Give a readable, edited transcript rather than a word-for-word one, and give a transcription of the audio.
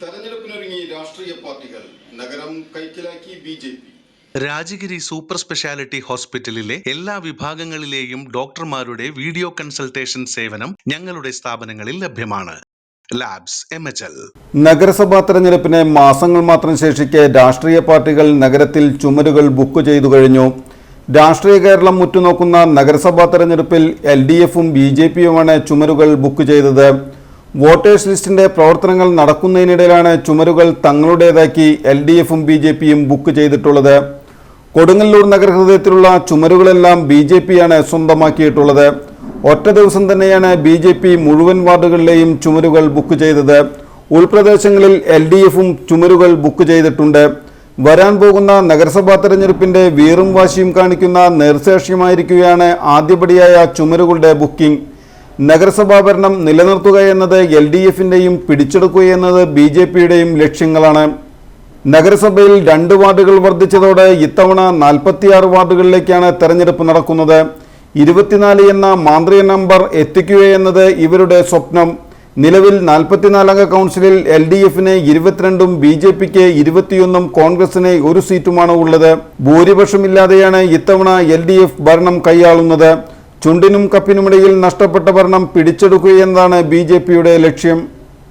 തെരഞ്ഞെടുപ്പിനൊരുങ്ങി രാഷ്ട്രീയ പാർട്ടികൾ നഗരം കൈക്കലാക്കി ബിജെപി. രാജഗിരി സൂപ്പർ സ്പെഷ്യാലിറ്റി ഹോസ്പിറ്റലിലെ എല്ലാ വിഭാഗങ്ങളിലെയും ഡോക്ടർമാരുടെ വീഡിയോ കൺസൾട്ടേഷൻ സേവനം ഞങ്ങളുടെ സ്ഥാപനങ്ങളിൽ ലഭ്യമാണ്. Labs MHL. നഗരസഭാ തെരഞ്ഞെടുപ്പിന് മാസങ്ങൾ മാത്രം ശേഷിക്കെ രാഷ്ട്രീയ പാർട്ടികൾ നഗരത്തിൽ ചുമരുകൾ ബുക്ക് ചെയ്തു കഴിഞ്ഞു. രാഷ്ട്രീയ കേരളം ഉറ്റുനോക്കുന്ന നഗരസഭാ തെരഞ്ഞെടുപ്പിൽ LDFും BJPയുമാണ് ചുമരുകൾ ബുക്ക് ചെയ്തത്. വോട്ടേഴ്സ് ലിസ്റ്റിന്റെ പ്രവർത്തനങ്ങൾ നടക്കുന്നതിനിടയിലാണ് ചുമരുകൾ തങ്ങളുടേതാക്കി LDFും BJPയും ബുക്ക് ചെയ്തിട്ടുള്ളത്. കൊടുങ്ങല്ലൂർ നഗരഹൃദയത്തിലുള്ള ചുമരുകളെല്ലാം BJPയാണ് സ്വന്തമാക്കിയിട്ടുള്ളത്. ഒറ്റ ദിവസം തന്നെയാണ് BJP മുഴുവൻ വാർഡുകളിലെയും ചുമരുകൾ ബുക്ക് ചെയ്തത്. ഉൾപ്രദേശങ്ങളിൽ LDFും ചുമരുകൾ ബുക്ക് ചെയ്തിട്ടുണ്ട്. വരാൻ പോകുന്ന നഗരസഭാ തെരഞ്ഞെടുപ്പിന്റെ വീറും വാശിയും കാണിക്കുന്ന നേർസാക്ഷ്യമായിരിക്കുകയാണ് ആദ്യപടിയായ ചുമരുകളുടെ ബുക്കിംഗ്. നഗരസഭാ ഭരണം നിലനിർത്തുക എന്നത് LDFിന്റെയും പിടിച്ചെടുക്കുക എന്നത് BJPയുടെയും ലക്ഷ്യങ്ങളാണ്. നഗരസഭയിൽ 2 വാർഡുകൾ വർദ്ധിച്ചതോടെ ഇത്തവണ 46 വാർഡുകളിലേക്കാണ് തെരഞ്ഞെടുപ്പ് നടക്കുന്നത്. 24 എന്ന മാന്ത്രിക നമ്പർ എത്തിക്കുകയെന്നത് ഇവരുടെ സ്വപ്നം. നിലവിൽ 44 അംഗ കൗൺസിലിൽ LDFിന് 22ഉം BJPക്ക് 21ഉം കോൺഗ്രസിന് 1 സീറ്റുമാണ് ഉള്ളത്. ഭൂരിപക്ഷമില്ലാതെയാണ് ഇത്തവണ LDF ഭരണം കൈയാളുന്നത്. ചുണ്ടിനും കപ്പിനുമിടയിൽ നഷ്ടപ്പെട്ട ഭരണം പിടിച്ചെടുക്കുകയെന്നതാണ് BJPയുടെ ലക്ഷ്യം.